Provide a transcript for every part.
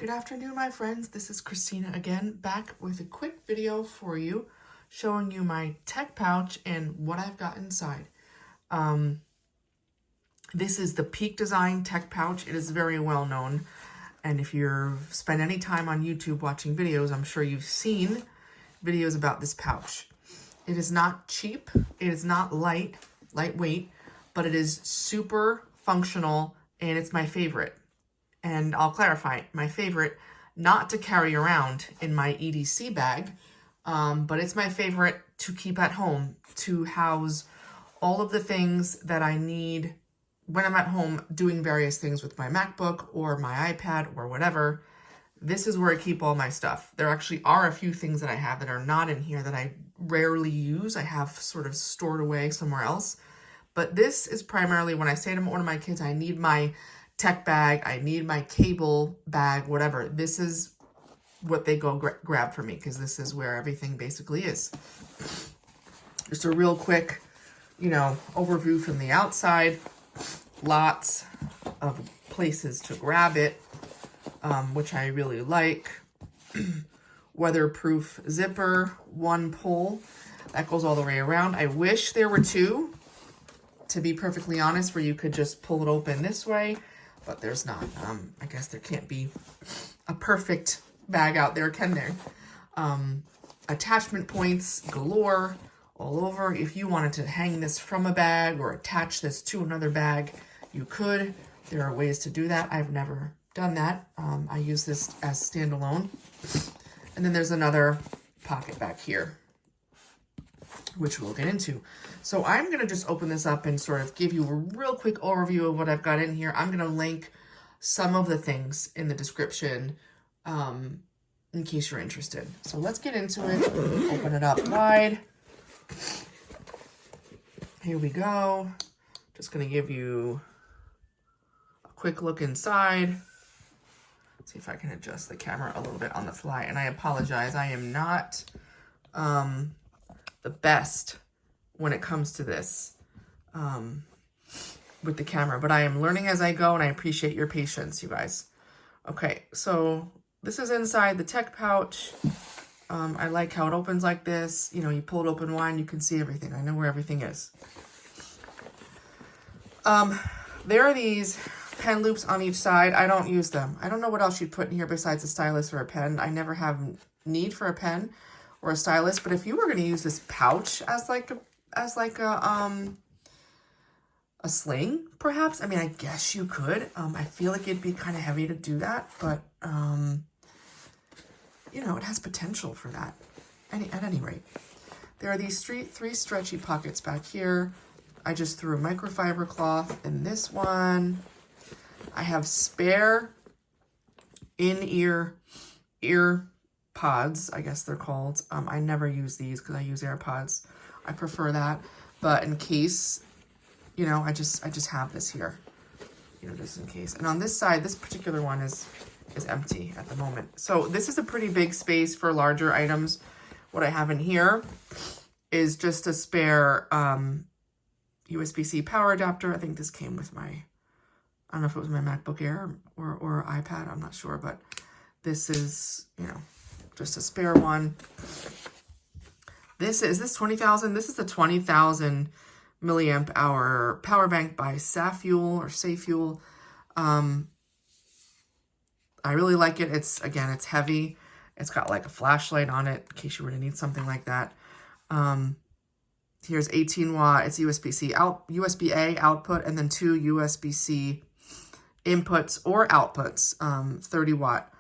Good afternoon, my friends. This is Christina again, back with a quick video for you, showing you my tech pouch and what I've got inside. This is the Peak Design tech pouch. It is very well known, and if you've spent any time on YouTube watching videos, I'm sure you've seen videos about this pouch. It is not cheap, it is not lightweight, but it is super functional, and it's my favorite. And I'll clarify, my favorite not to carry around in my EDC bag, but it's my favorite to keep at home, to house all of the things that I need when I'm at home doing various things with my MacBook or my iPad or whatever. This is where I keep all my stuff. There actually are a few things that I have that are not in here that I rarely use. I have sort of stored away somewhere else. But this is primarily when I say to one of my kids, I need my tech bag, I need my cable bag, whatever. This is what they go grab for me, because this is where everything basically is. Just a real quick, overview from the outside. Lots of places to grab it, which I really like. Weatherproof zipper, one pull that goes all the way around. I wish there were two, to be perfectly honest, where you could just pull it open this way, but there's not. I guess there can't be a perfect bag out there, can there? Attachment points galore all over. If you wanted to hang this from a bag or attach this to another bag, you could. There are ways to do that. I've never done that. I use this as standalone. And then there's another pocket back here, which we'll get into. So I'm going to just open this up and sort of give you a real quick overview of what I've got in here. I'm going to link some of the things in the description in case you're interested. So let's get into it. Open it up wide. Here we go. Just going to give you a quick look inside. See if I can adjust the camera a little bit on the fly. And I apologize, I am not the best when it comes to this with the camera, but I am learning as I go, and I appreciate your patience, you guys. Okay, so this is inside the tech pouch. I like how it opens like this. You pull it open wide, you can see everything. I know where everything is. There are these pen loops on each side. I don't use them. I don't know what else you'd put in here besides a stylus or a pen. I never have need for a pen or a stylus, but if you were going to use this pouch as like a sling, perhaps. I mean, I guess you could. I feel like it'd be kind of heavy to do that, but it has potential for that. At any rate, there are these three stretchy pockets back here. I just threw a microfiber cloth in this one. I have spare in-ear pods, I guess they're called. I never use these because I use AirPods. I prefer that, but in case, I just have this here, just in case. And on this side, this particular one is empty at the moment. So this is a pretty big space for larger items. What I have in here is just a spare USBC power adapter. I think this came with my, I don't know if it was my MacBook Air or iPad, I'm not sure, but this is, just a spare one. This is 20,000. This is the 20,000 milliamp hour power bank by Safuel. I really like it. It's heavy. It's got like a flashlight on it in case you were to need something like that. Here's 18 watt. It's USB-A output, and then 2 USB-C inputs or outputs, 30 watt.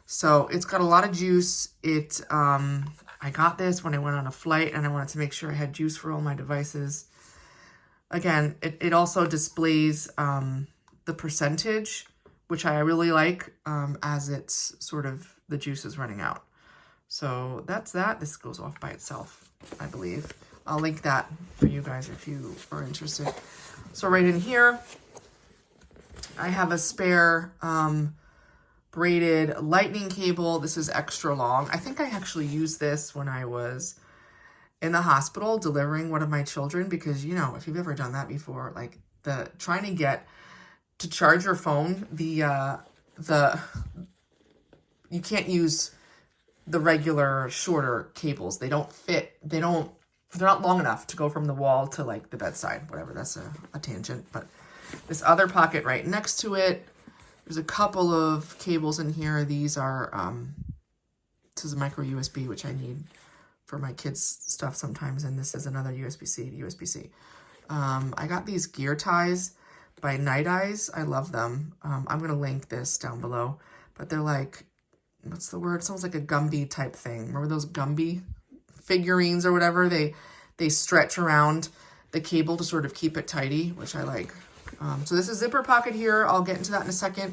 So it's got a lot of juice. I got this when I went on a flight, and I wanted to make sure I had juice for all my devices. Again, it also displays the percentage, which I really like, as it's sort of the juice is running out. So that's that. This goes off by itself, I believe. I'll link that for you guys if you are interested. So right in here, I have a spare braided lightning cable. This is extra long. I think I actually used this when I was in the hospital delivering one of my children, because if you've ever done that before, like trying to get to charge your phone, the you can't use the regular shorter cables. They don't fit. They're not long enough to go from the wall to like the bedside, whatever. That's a tangent. But this other pocket right next to it, there's a couple of cables in here. These are, this is a micro USB, which I need for my kids' stuff sometimes. And this is another USB-C to USB-C. I got these gear ties by Night Eyes. I love them. I'm going to link this down below. But they're like, what's the word? It sounds like a Gumby type thing. Remember those Gumby figurines or whatever? They stretch around the cable to sort of keep it tidy, which I like. So this is zipper pocket here. I'll get into that in a second.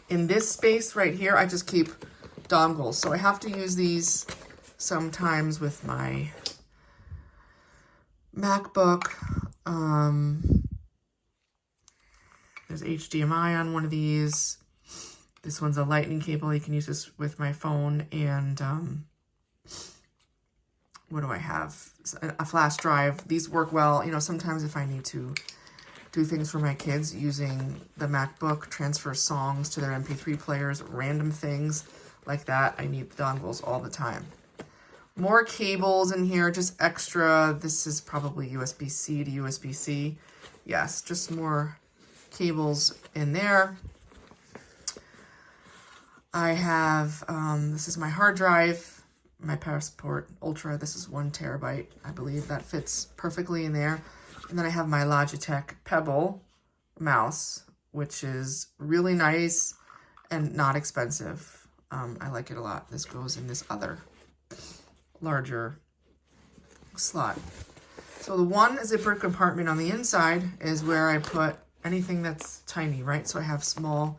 In this space right here, I just keep dongles. So I have to use these sometimes with my MacBook. There's HDMI on one of these. This one's a lightning cable. You can use this with my phone. And what do I have? A flash drive. These work well. You know, sometimes if I need to do things for my kids using the MacBook, transfer songs to their MP3 players, random things like that, I need dongles all the time. More cables in here, just extra. This is probably USB-C to USB-C. Yes, just more cables in there. I have, this is my hard drive, my Passport Ultra. This is 1 terabyte. I believe that fits perfectly in there. And then I have my Logitech Pebble mouse, which is really nice and not expensive. I like it a lot. This goes in this other larger slot. So the one zipper compartment on the inside is where I put anything that's tiny, right? So I have small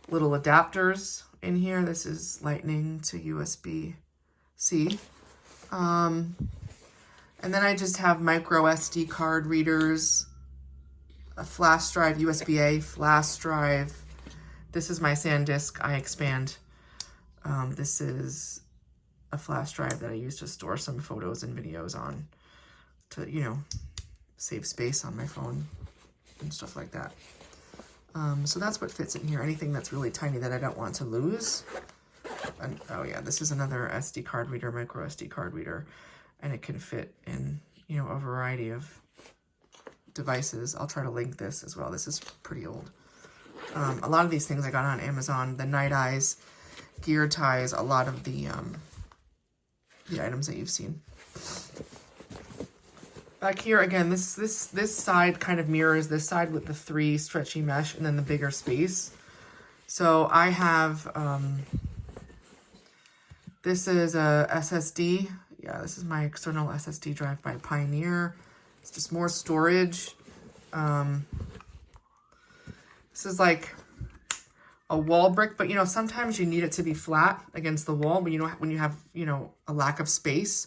little adapters in here. This is Lightning to USB-C. And then I just have micro SD card readers, a flash drive, USB-A flash drive. This is my SanDisk iExpand. This is a flash drive that I use to store some photos and videos on to, you know, save space on my phone and stuff like that. So that's what fits in here. Anything that's really tiny that I don't want to lose. And, oh yeah, this is another SD card reader, micro SD card reader. And it can fit in, you know, a variety of devices. I'll try to link this as well. This is pretty old. A lot of these things I got on Amazon. The Night Eyes gear ties, a lot of the items that you've seen. Back here, again, this side kind of mirrors this side with the 3 stretchy mesh and then the bigger space. So I have, this is a SSD. Yeah, this is my external SSD drive by Pioneer. It's just more storage. This is like a wall brick, but you know, sometimes you need it to be flat against the wall, but you know, when you have, you know, a lack of space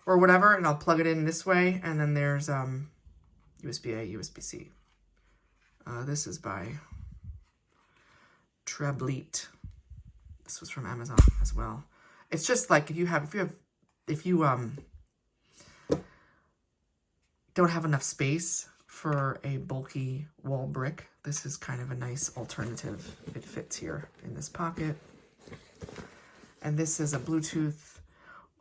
or whatever, and I'll plug it in this way. And then there's USB-A, USB-C. This is by Treblete. This was from Amazon as well. It's just like if you don't have enough space for a bulky wall brick, this is kind of a nice alternative. It fits here in this pocket. And this is a Bluetooth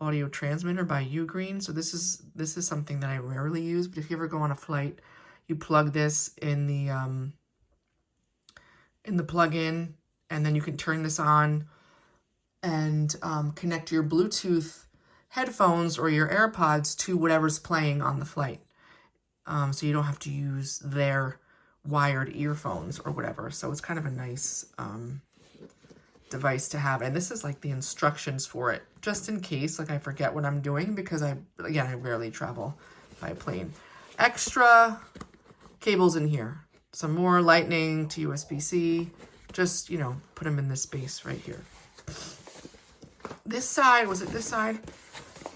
audio transmitter by Ugreen. So this is something that I rarely use, but if you ever go on a flight, you plug this in the plug-in, and then you can turn this on and connect your Bluetooth headphones or your AirPods to whatever's playing on the flight. So you don't have to use their wired earphones or whatever. So it's kind of a nice device to have. And this is like the instructions for it, just in case like I forget what I'm doing, because I rarely travel by plane. Extra cables in here. Some more Lightning to USB-C. Just, you know, put them in this space right here. This side, was it this side?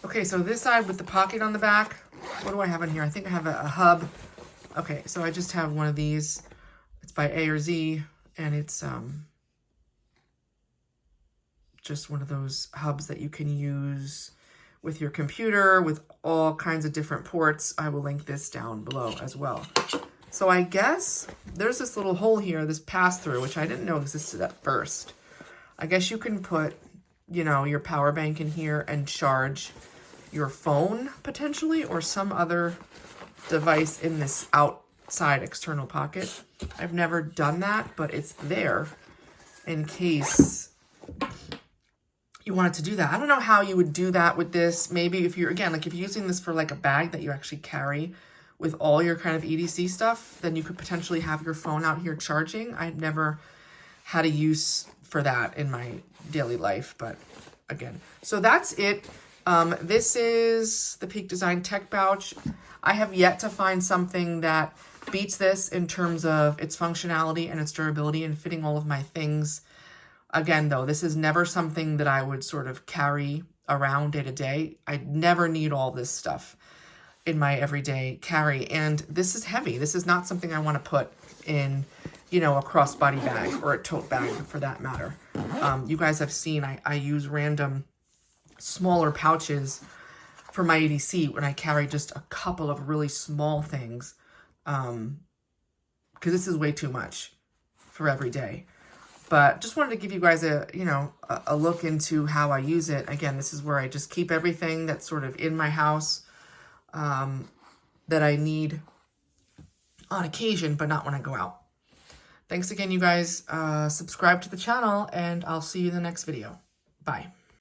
Okay, so this side with the pocket on the back. What do I have in here? I think I have a hub. Okay, so I just have one of these. It's by A or Z, and it's just one of those hubs that you can use with your computer with all kinds of different ports. I will link this down below as well. So I guess there's this little hole here, this pass-through, which I didn't know existed at first. I guess you can put, you know, your power bank in here and charge your phone potentially, or some other device in this outside external pocket. I've never done that, but it's there in case you wanted to do that. I don't know how you would do that with this. Maybe if you're, again, like if you're using this for like a bag that you actually carry with all your kind of EDC stuff, then you could potentially have your phone out here charging. I've never had a use for that in my daily life, but again. So that's it. This is the Peak Design Tech Pouch. I have yet to find something that beats this in terms of its functionality and its durability and fitting all of my things. Again, though, this is never something that I would sort of carry around day to day. I never need all this stuff in my everyday carry. And this is heavy. This is not something I want to put in, you know, a crossbody bag or a tote bag for that matter. You guys have seen I use random smaller pouches for my EDC when I carry just a couple of really small things, because this is way too much for every day. But just wanted to give you guys a, you know, a look into how I use it. Again, this is where I just keep everything that's sort of in my house that I need on occasion, but not when I go out. Thanks again, you guys. Subscribe to the channel, and I'll see you in the next video. Bye.